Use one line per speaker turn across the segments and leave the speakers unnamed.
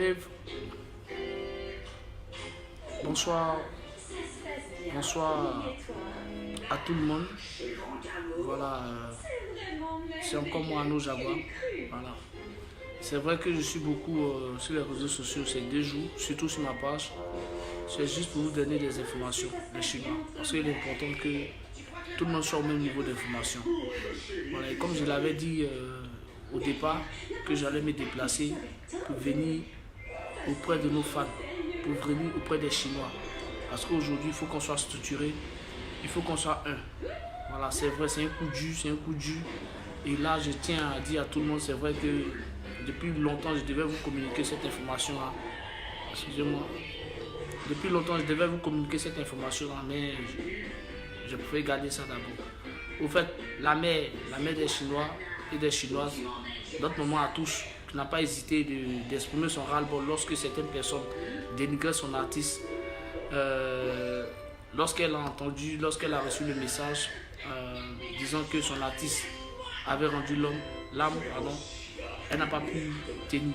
Et bonsoir à tout le monde. Voilà, c'est encore moi, Arnaud Jaguar. Voilà. C'est vrai que je suis beaucoup sur les réseaux sociaux ces 2 jours, surtout sur ma page. C'est juste pour vous donner des informations, les Chinois. Parce qu'il est important que tout le monde soit au même niveau d'information. Voilà, et comme je l'avais dit au départ, que j'allais me déplacer pour venir auprès de nos fans, pour venir auprès des Chinois. Parce qu'aujourd'hui, il faut qu'on soit structuré, il faut qu'on soit un. Voilà, c'est vrai, c'est un coup dur. Et là, je tiens à dire à tout le monde, c'est vrai que depuis longtemps, je devais vous communiquer cette information-là. Excusez-moi. Depuis longtemps, je devais vous communiquer cette information-là, mais je pouvais garder ça d'abord. Au fait, la mère des Chinois et des Chinoises, notre maman Atouche, qui n'a pas hésité d'exprimer son ras-le-bol lorsque certaines personnes dénigraient son artiste, lorsqu'elle a reçu le message disant que son artiste avait rendu l'âme, elle n'a pas pu tenir.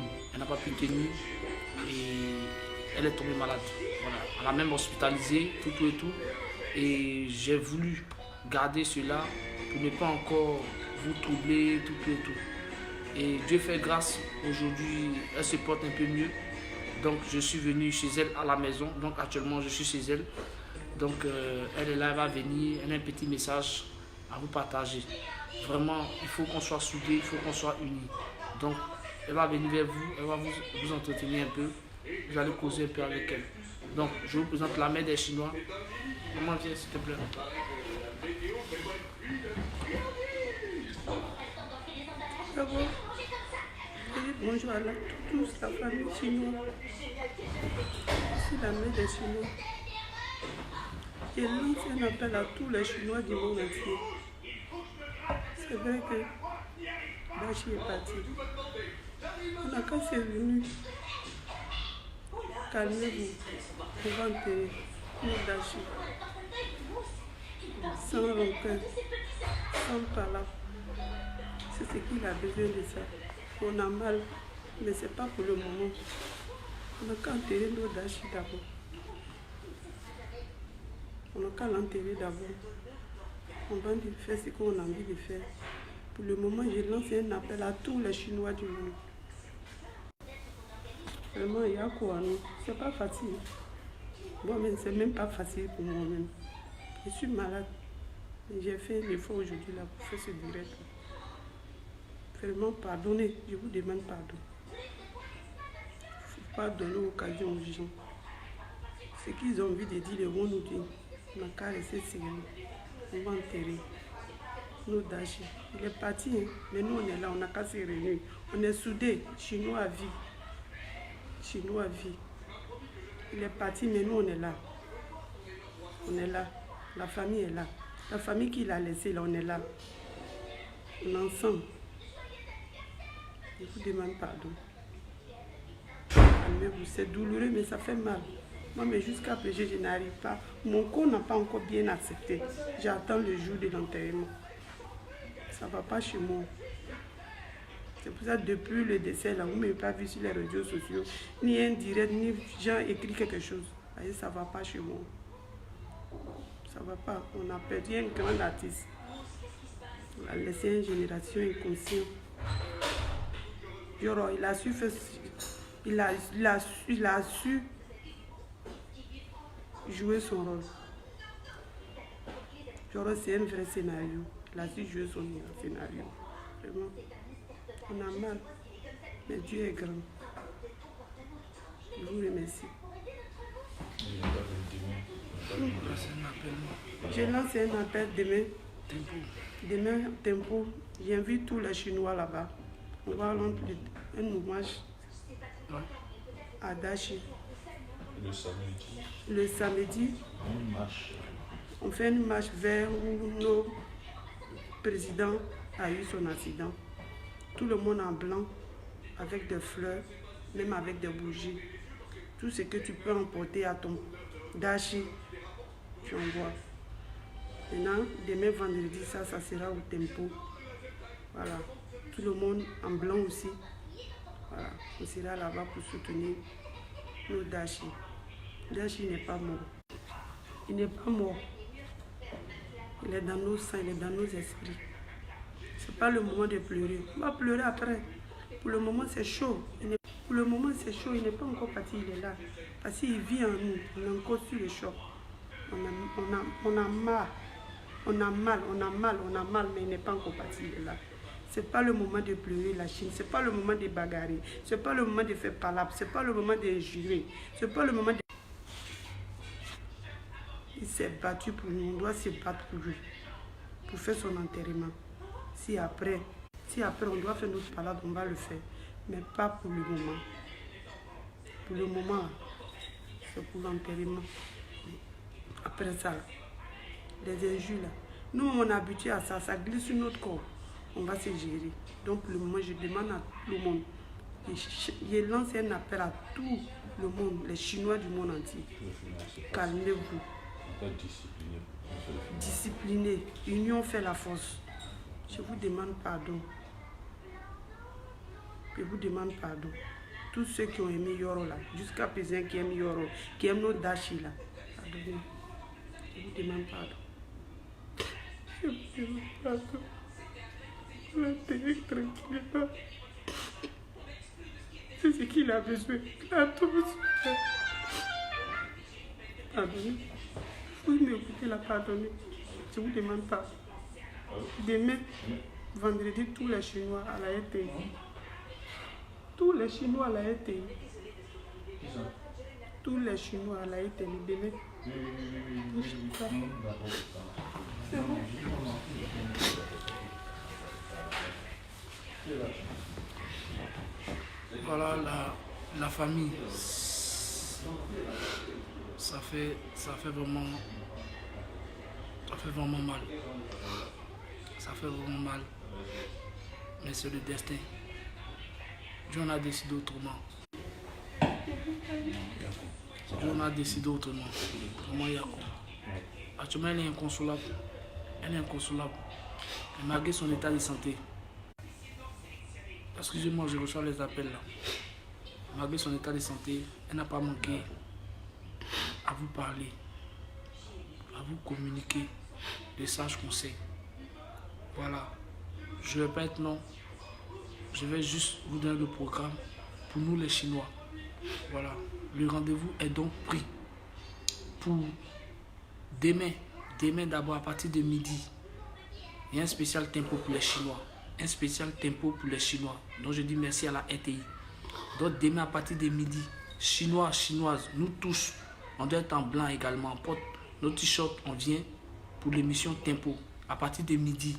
Et elle est tombée malade. Voilà. Elle a même hospitalisé, tout. Et j'ai voulu garder cela pour ne pas encore vous troubler, tout. Et Dieu fait grâce, aujourd'hui, elle se porte un peu mieux. Donc je suis venu chez elle à la maison. Donc actuellement, je suis chez elle. Donc elle est là, elle va venir. Elle a un petit message à vous partager. Vraiment, il faut qu'on soit soudés, il faut qu'on soit unis. Donc elle va venir vers vous, elle va vous entretenir un peu. Vous allez causer un peu avec elle. Donc je vous présente la mère des Chinois. Maman, viens s'il te plaît.
D'abord, bonjour à tous, la famille chinoise. Ici la mère des Chinois. Je lance un appel à tous les Chinois du monde entier. C'est vrai que Dashi est parti. On n'a qu'à se venir. Calmez-vous. On va enterrer nos Dashi. Sans rancœur, sans palabre. C'est ce qu'il a besoin de ça. On a mal, mais ce n'est pas pour le moment. On n'a qu'à enterrer nos Dashi d'abord. On n'a qu'à l'enterrer d'abord. On va lui faire ce qu'on a envie de faire. Pour le moment, je lance un appel à tous les Chinois du monde. Vraiment, il y a quoi, non? C'est pas facile. Moi-même, c'est même pas facile pour moi-même. Je suis malade. J'ai fait l'effort aujourd'hui là pour faire ce direct. Vraiment, pardonnez. Je vous demande pardon. Il ne faut pas donner l'occasion aux gens. Ce qu'ils ont envie de dire, ils vont nous dire. On n'a qu'à rester sérieux. On va enterrer nos Dashi. Il est parti, hein? Mais nous on est là, on n'a qu'à se réunir. On est soudés, Chinois à vie. Chinois à vie. Il est parti, mais nous on est là. On est là. La famille est là. La famille qu'il a laissée là, on est là. On est ensemble. Je vous demande pardon. Calmez-vous, c'est douloureux, mais ça fait mal. Moi, mais jusqu'à présent, je n'arrive pas. Mon corps n'a pas encore bien accepté. J'attends le jour de l'enterrement. Ça ne va pas chez moi. C'est pour ça que depuis le décès, là, vous ne m'avez pas vu sur les réseaux sociaux, ni un direct, ni gens écrit quelque chose. Voyez, ça ne va pas chez moi. Ça ne va pas. On a perdu un grand artiste. On a laissé une génération inconsciente. Yoro, il a su faire... Il a su jouer son rôle. Genre, c'est un vrai scénario. Il a su jouer son scénario. Vraiment. On a mal. Mais Dieu est grand. Je vous remercie. Je lance un appel demain. Demain, Tempo. J'invite tous les Chinois là-bas. On va rendre un hommage à Dashi. Le samedi, on fait une marche vers où notre président a eu son accident. Tout le monde en blanc, avec des fleurs, même avec des bougies. Tout ce que tu peux emporter à ton Dashi, tu envoies. Maintenant, demain vendredi, ça sera au Tempo. Voilà. Tout le monde en blanc aussi. Voilà. on sera là-bas pour soutenir nos Dashi. Dashi n'est pas mort. Il n'est pas mort. Il est dans nos sangs, il est dans nos esprits. Ce n'est pas le moment de pleurer. On va pleurer après. Pour le moment, c'est chaud. Pour le moment, c'est chaud. Il n'est pas encore parti, il est là. Parce qu'il vit en nous. On est encore sur le choc. On a mal. On a mal, mais il n'est pas encore parti, il est là. Ce n'est pas le moment de pleurer la Chine. Ce n'est pas le moment de bagarrer. Ce n'est pas le moment de faire palabre. Ce n'est pas le moment d'injurer. Ce n'est pas le moment de... Il s'est battu pour nous. On doit se battre pour lui. Pour faire son enterrement. Si après on doit faire notre palabre, on va le faire. Mais pas pour le moment. Pour le moment, c'est pour l'enterrement. Après ça, les injures là. Nous, on est habitués à ça. Ça glisse sur notre corps. On va se gérer. Donc, pour le moment, je demande à tout le monde. Je lance un appel à tout le monde, les Chinois du monde entier. Calmez-vous. Disciplinez. Union fait la force. Je vous demande pardon. Je vous demande pardon. Tous ceux qui ont aimé Yoro là, jusqu'à présent qui aiment Yoro, qui aiment nos Dashi là, pardonnez. Je vous demande pardon. Je vous demande pardon. Tranquillement. C'est ce qu'il a besoin. Il a tout besoin. Pardonnez. Vous m'écoutez la pardonner. Je vous demande pas. Demain, vendredi, tous les Chinois à la RTI. Tous les Chinois à la RTI. Tous les Chinois à la RTI. Demain. C'est bon.
Voilà la famille. Ça fait vraiment mal. Ça fait vraiment mal. Mais c'est le destin. Dieu en a décidé autrement. Dieu en a décidé autrement. Vraiment, Yako. Actuellement, elle est inconsolable. Malgré son état de santé. Excusez-moi, je reçois les appels là. Malgré son état de santé, elle n'a pas manqué à vous parler, à vous communiquer des sages conseils. Voilà. Je ne vais pas être long. Je vais juste vous donner le programme pour nous les Chinois. Voilà. Le rendez-vous est donc pris pour demain. Demain d'abord à partir de midi. Il y a un spécial tempo pour les Chinois. Un spécial tempo pour les Chinois. Donc je dis merci à la RTI. Donc demain à partir de midi, Chinois, Chinoises, nous tous, on doit être en blanc également. On porte nos t-shirts, on vient pour l'émission Tempo. À partir de midi.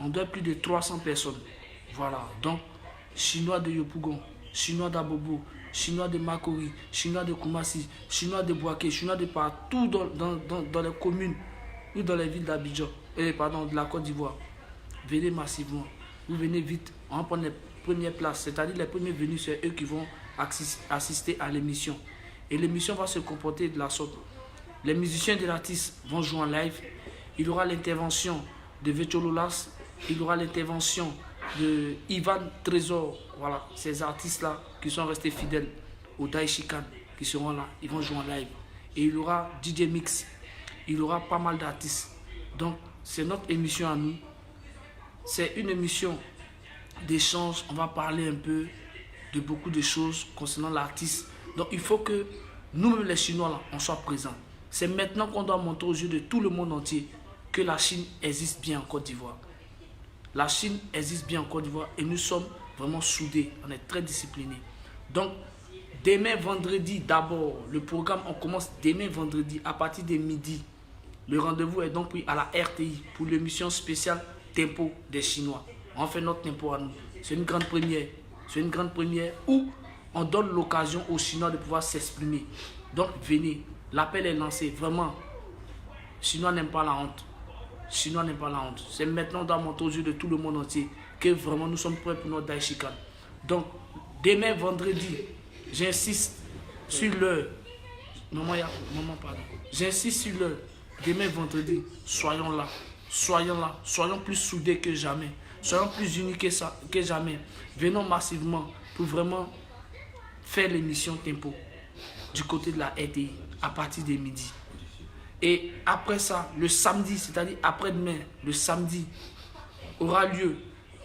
On doit être plus de 300 personnes. Voilà. Donc, Chinois de Yopougon, Chinois d'Abobo, Chinois de Makori, Chinois de Koumassi, Chinois de Boaké, Chinois de partout dans les communes ou dans les villes d'Abidjan, de la Côte d'Ivoire. Venez massivement. Vous venez vite. On va prendre les premières places. C'est-à-dire les premiers venus, c'est eux qui vont assister à l'émission. Et l'émission va se comporter de la sorte. Les musiciens de l'artiste vont jouer en live. Il y aura l'intervention de Vechololas. Il y aura l'intervention de Ivan Trésor. Voilà, ces artistes-là qui sont restés fidèles au Daishikan, qui seront là. Ils vont jouer en live. Et il y aura DJ Mix. Il y aura pas mal d'artistes. Donc, c'est notre émission à nous. C'est une émission d'échange. On va parler un peu de beaucoup de choses concernant l'artiste. Donc, il faut que nous-mêmes, les Chinois, là, on soit présents. C'est maintenant qu'on doit montrer aux yeux de tout le monde entier que la Chine existe bien en Côte d'Ivoire. La Chine existe bien en Côte d'Ivoire et nous sommes vraiment soudés. On est très disciplinés. Donc, demain vendredi, d'abord, le programme, on commence demain vendredi à partir de midi. Le rendez-vous est donc pris à la RTI pour l'émission spéciale Tempo des Chinois. On fait notre tempo à nous. C'est une grande première. C'est une grande première où on donne l'occasion aux Chinois de pouvoir s'exprimer. Donc, venez. L'appel est lancé. Vraiment, Chinois n'aiment pas la honte. Chinois n'aiment pas la honte. C'est maintenant dans mon aux yeux de tout le monde entier que vraiment nous sommes prêts pour notre Daishikan. Donc, demain vendredi, j'insiste sur l'heure. Maman, pardon. J'insiste sur l'heure. Demain vendredi, soyons là. Soyons là. Soyons plus soudés que jamais. Soyons plus unis que jamais. Venons massivement pour vraiment faire l'émission Tempo du côté de la RTI à partir de midi. Et après ça, le samedi, c'est-à-dire après-demain, le samedi, aura lieu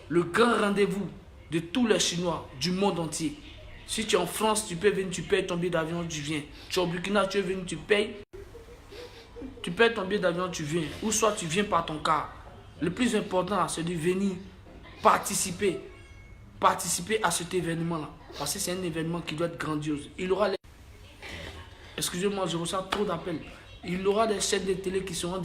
le grand rendez-vous de tous les Chinois du monde entier. Si tu es en France, tu peux venir, tu payes ton billet d'avion, tu viens. Tu es au Burkina, tu veux venir, tu payes ton billet d'avion, tu viens. Ou soit tu viens par ton car. Le plus important, c'est de venir participer à cet événement-là. Parce que c'est un événement qui doit être grandiose. Il aura les... Excusez-moi, je reçois trop d'appels. Il y aura des chaînes de télé qui seront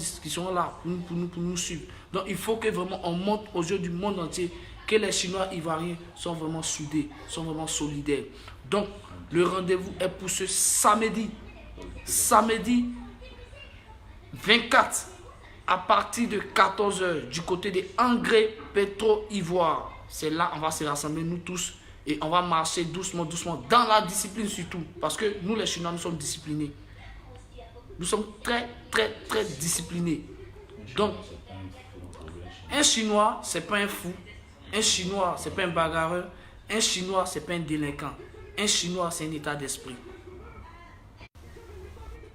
là pour nous suivre. Donc il faut que vraiment on montre aux yeux du monde entier que les Chinois ivoiriens sont vraiment soudés, sont vraiment solidaires. Donc le rendez-vous est pour ce samedi 24 à partir de 14 h du côté des engrais Petro-Ivoire. C'est là on va se rassembler nous tous et on va marcher doucement dans la discipline surtout. Parce que nous les Chinois nous sommes disciplinés. Nous sommes très disciplinés. Donc, un Chinois, ce n'est pas un fou. Un Chinois, ce n'est pas un bagarreur. Un Chinois, ce n'est pas un délinquant. Un Chinois, c'est un état d'esprit.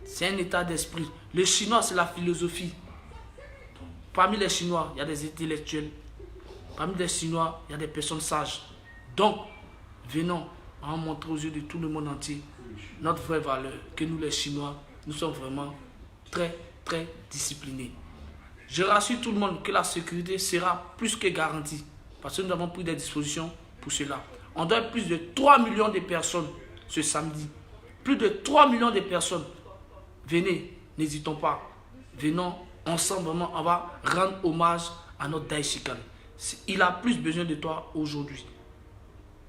C'est un état d'esprit. Le Chinois, c'est la philosophie. Parmi les Chinois, il y a des intellectuels. Parmi les Chinois, il y a des personnes sages. Donc, venons, on va montrer aux yeux de tout le monde entier notre vraie valeur, que nous les Chinois, nous sommes vraiment très disciplinés. Je rassure tout le monde que la sécurité sera plus que garantie. Parce que nous avons pris des dispositions pour cela. On doit plus de 3 millions de personnes ce samedi. Plus de 3 millions de personnes. Venez, n'hésitons pas. Venons, ensemble vraiment, on va rendre hommage à notre Daïchikan. Il a plus besoin de toi aujourd'hui.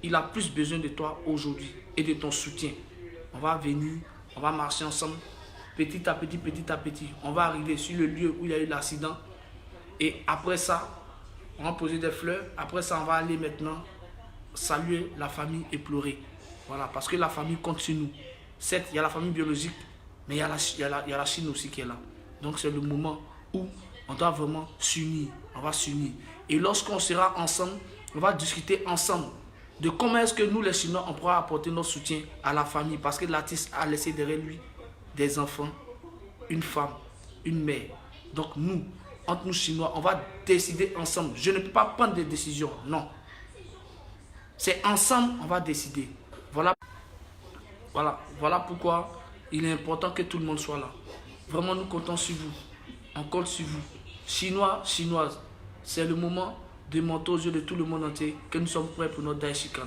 Il a plus besoin de toi aujourd'hui et de ton soutien. On va venir, on va marcher ensemble. Petit à petit, on va arriver sur le lieu où il y a eu l'accident. Et après ça, on va poser des fleurs. Après ça, on va aller maintenant saluer la famille et pleurer. Voilà, parce que la famille compte sur nous. Certes, il y a la famille biologique, mais il y a la Chine aussi qui est là. Donc c'est le moment où on doit vraiment s'unir. On va s'unir. Et lorsqu'on sera ensemble, on va discuter ensemble de comment est-ce que nous, les Chinois, on pourra apporter notre soutien à la famille. Parce que l'artiste a laissé derrière lui des enfants, une femme, une mère. Donc nous, entre nous Chinois, on va décider ensemble. Je ne peux pas prendre des décisions, non. C'est ensemble, on va décider. Voilà pourquoi il est important que tout le monde soit là. Vraiment, nous comptons sur vous. On compte sur vous. Chinois, Chinoises, c'est le moment de montrer aux yeux de tout le monde entier que nous sommes prêts pour notre Daïchikan.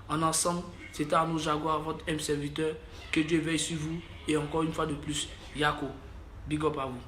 En ensemble, c'était Arnaud Jaguar, votre M serviteur. Que Dieu veille sur vous. Et encore une fois de plus, Yako, big up à vous.